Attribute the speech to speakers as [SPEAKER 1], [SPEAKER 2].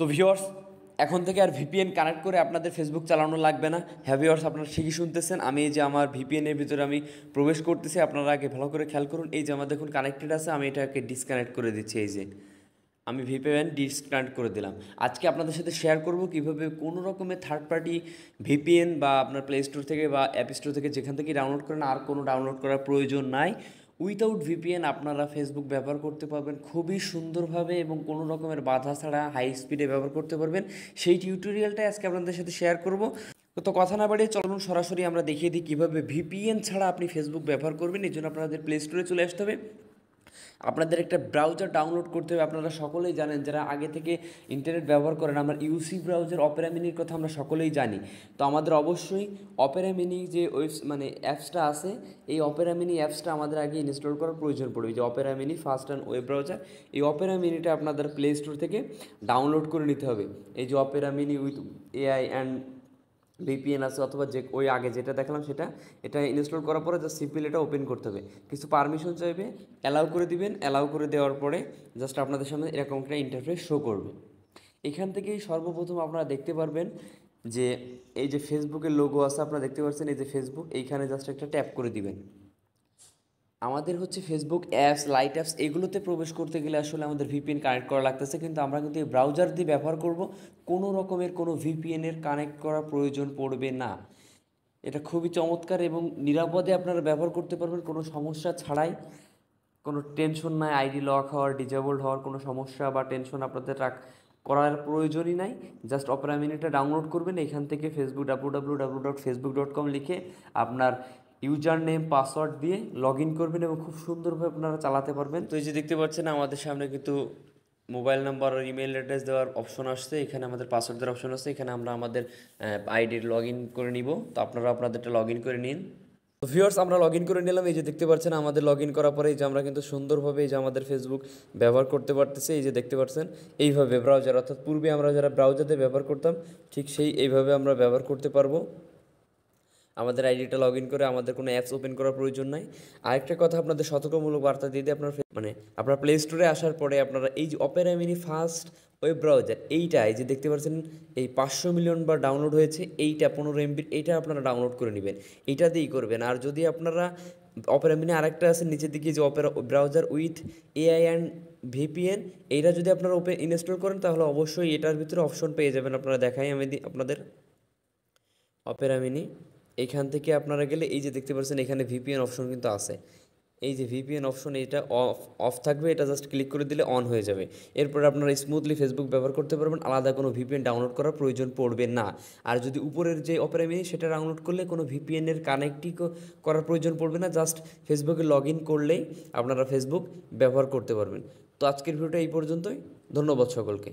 [SPEAKER 1] তো ভিউয়ার্স, এখন থেকে আর ভিপিএন কানেক্ট করে আপনাদের ফেসবুক চালানো লাগবে না। হ্যাঁ ভিউয়ার্স, আপনারা ঠিকই শুনতেছেন। আমি এই যে আমার ভিপিএনের ভিতরে আমি প্রবেশ করতেছি, আপনারা আগে ভালো করে খেয়াল করুন। এই যে আমার দেখুন কানেক্টেড আছে, আমি এটাকে ডিসকানেক্ট করে দিচ্ছি। এই যে আমি ভিপিএন ডিসকানেক্ট করে দিলাম। আজকে আপনাদের সাথে শেয়ার করব কীভাবে কোনো রকমের থার্ড পার্টি ভিপিএন বা আপনার প্লে স্টোর থেকে বা অ্যাপ স্টোর থেকে যেখান থেকে ডাউনলোড করেন, আর কোনো ডাউনলোড করার প্রয়োজন নাই। উইথাউট ভিপিএন আপনারা ফেসবুক ব্যবহার করতে পারবেন খুবই সুন্দরভাবে এবং কোনো রকমের বাধা ছাড়া হাই স্পিডে ব্যবহার করতে পারবেন। সেই টিউটোরিয়ালটাই আজকে আপনাদের সাথে শেয়ার করব। তো কথা না বাড়িয়ে চলুন সরাসরি আমরা দেখিয়ে দিই কীভাবে ভিপিএন ছাড়া আপনি ফেসবুক ব্যবহার করবেন। এই জন্য আপনাদের প্লে স্টোরে চলে আসতে হবে। আপনাদের একটা ব্রাউজার ডাউনলোড করতে হবে। আপনারা সকলেই জানেন, যারা আগে থেকে ইন্টারনেট ব্যবহার করেন, আমরা ইউসি ব্রাউজার, অপেরা মিনির কথা আমরা সকলেই জানি। তো আমাদের অবশ্যই অপেরা মিনি যে অ্যাপসটা আছে, এই অপেরা মিনি অ্যাপসটা আমাদের আগে ইনস্টল করার প্রয়োজন পড়বে। যে Opera mini fast and web browser, এই অপেরা মিনিটা আপনাদের প্লে স্টোর থেকে ডাউনলোড করে নিতে হবে। এই যে Opera mini with AI and VPN আছে, অথবা যে ওই আগে যেটা দেখালাম সেটা, এটা ইনস্টল করার পরে জাস্ট সিম্পল এটা ওপেন করতে হবে। কিছু পারমিশন চাইবে, অ্যালাউ করে দিবেন। অ্যালাউ করে দেওয়ার পরে জাস্ট আপনাদের সামনে এরকম একটা ইন্টারফেস শো করবে। এখান থেকেই সর্বপ্রথম আপনারা দেখতে পারবেন যে এই যে ফেসবুকের লোগো আছে, আপনারা দেখতে পাচ্ছেন এই যে ফেসবুক, এইখানে জাস্ট একটা ট্যাপ করে দিবেন। আমাদের হচ্ছে ফেসবুক অ্যাপস, লাইট অ্যাপস, এগুলোতে প্রবেশ করতে গেলে আসলে আমাদের ভিপিএন কানেক্ট করা লাগতেছে, কিন্তু আমরা কিন্তু এই ব্রাউজার দিয়ে ব্যবহার করব। কোনো রকমের কোনো ভিপিএনের কানেক্ট করার প্রয়োজন পড়বে না। এটা খুবই চমৎকার এবং নিরাপদে আপনারা ব্যবহার করতে পারবেন কোনো সমস্যা ছাড়াই। কোনো টেনশন নাই, আইডি লক হওয়ার, ডিজেবলড হওয়ার কোনো সমস্যা বা টেনশন আপনাদের করার প্রয়োজনই নাই। জাস্ট অপেরা মিনিটা ডাউনলোড করবেন। এখান থেকে ফেসবুক www.facebook.com লিখে আপনার ইউজার নেম পাসওয়ার্ড দিয়ে লগ ইন করবেন এবং খুব সুন্দরভাবে আপনারা চালাতে পারবেন। তো এই যে দেখতে পাচ্ছেন আমাদের সামনে কিন্তু মোবাইল নাম্বার আর ইমেল অ্যাড্রেস দেওয়ার অপশন আসছে, এখানে আমাদের পাসওয়ার্ড দেওয়ার অপশন আছে, এখানে আমরা আমাদের আইডির লগ ইন করে নিব। তো আপনারা আপনাদেরটা লগ ইন করে নিন। তো ভিউয়ার্স, আমরা লগ ইন করে নিলাম। এই যে দেখতে পাচ্ছেন আমাদের লগ ইন করার পরে এই যে আমরা কিন্তু সুন্দরভাবে এই যে আমাদের ফেসবুক ব্যবহার করতে পারতেছি। এই যে দেখতে পাচ্ছেন এইভাবে ব্রাউজার, অর্থাৎ পূর্বে আমরা যারা ব্রাউজারে ব্যবহার করতাম ঠিক এইভাবে আমরা ব্যবহার করতে পারবো। আমাদের আইডিটা লগ ইন করে আমাদের কোনো অ্যাপস ওপেন করার প্রয়োজন নাই। আরেকটা কথা আপনাদের সতর্কমূলক বার্তা দিয়ে দিই, আপনার প্লে স্টোরে আসার পরে আপনারা এই যে Opera mini fast web browser, এইটা এই যে দেখতে পাচ্ছেন এই 500 মিলিয়ন বার ডাউনলোড হয়েছে, এইটা 15 এমবির, এইটা আপনারা ডাউনলোড করে নেবেন। এইটা দিয়েই করবেন। আর যদি আপনারা অপেরা মিনি আরেকটা আছে নিচের দিকে, যে Opera browser with AI and VPN, এইটা যদি আপনারা ইনস্টল করেন তাহলে অবশ্যই এটার ভিতরে অপশন পেয়ে যাবেন। আপনারা দেখাই আমি আপনাদের অপেরা মিনি, এইখান থেকে আপনারা গেলে এই যে দেখতে পাচ্ছেন এখানে ভিপিএন অপশন কিন্তু আছে। এই যে ভিপিএন অপশন, এটা অফ থাকবে, এটা জাস্ট ক্লিক করে দিলে অন হয়ে যাবে। এরপরে আপনারা স্মুথলি ফেসবুক ব্যবহার করতে পারবেন, আলাদা কোনো ভিপিএন ডাউনলোড করার প্রয়োজন পড়বে না। আর যদি উপরের যে অপেরা মিনি সেটা ডাউনলোড করলে কোনো ভিপিএনের কানেক্টই করার প্রয়োজন পড়বে না, জাস্ট ফেসবুকে লগ ইন করলেই আপনারা ফেসবুক ব্যবহার করতে পারবেন। তো আজকের ভিডিওটা এই পর্যন্তই। ধন্যবাদ সকলকে।